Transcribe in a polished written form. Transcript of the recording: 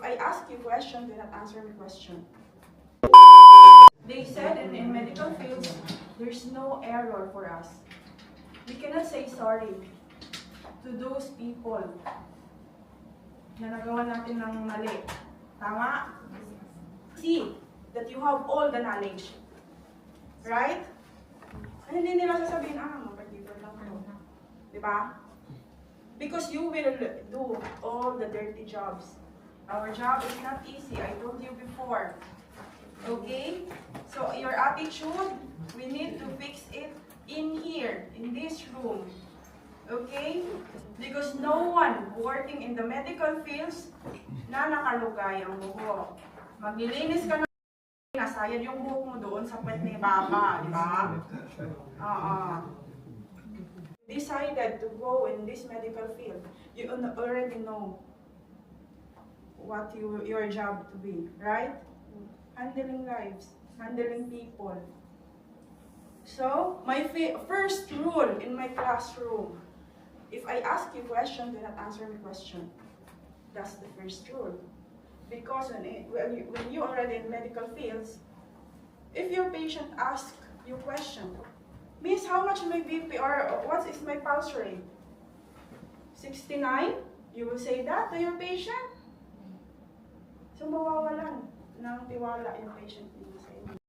If I ask you question, do not answer my question. They said in medical fields, there's no error for us. We cannot say sorry to those people na nagawa natin ng mali. Tama? See that you have all the knowledge. Right? Hindi nila sasabihin, mag-deliver lang ako. Diba? Because you will do all the dirty jobs. Our job is not easy, I told you before. Okay? So your attitude, we need to fix it in here, in this room. Okay? Because no one working in the medical fields na nakalugay ang buhok. Maglilinis ka na, nasayad yung buhok mo doon sa pwet ni Baba, di ba? Decided to go in this medical field, you already know what your job to be, right? Handling lives, handling people. So, my first rule in my classroom, if I ask you question, do not answer my question. That's the first rule. Because when you are already in medical fields, if your patient asks you question, Miss, how much my BP or what is my pulse rate? 69? You will say that to your patient? So mawawalan ng tiwala yung patient niyo sa inyo.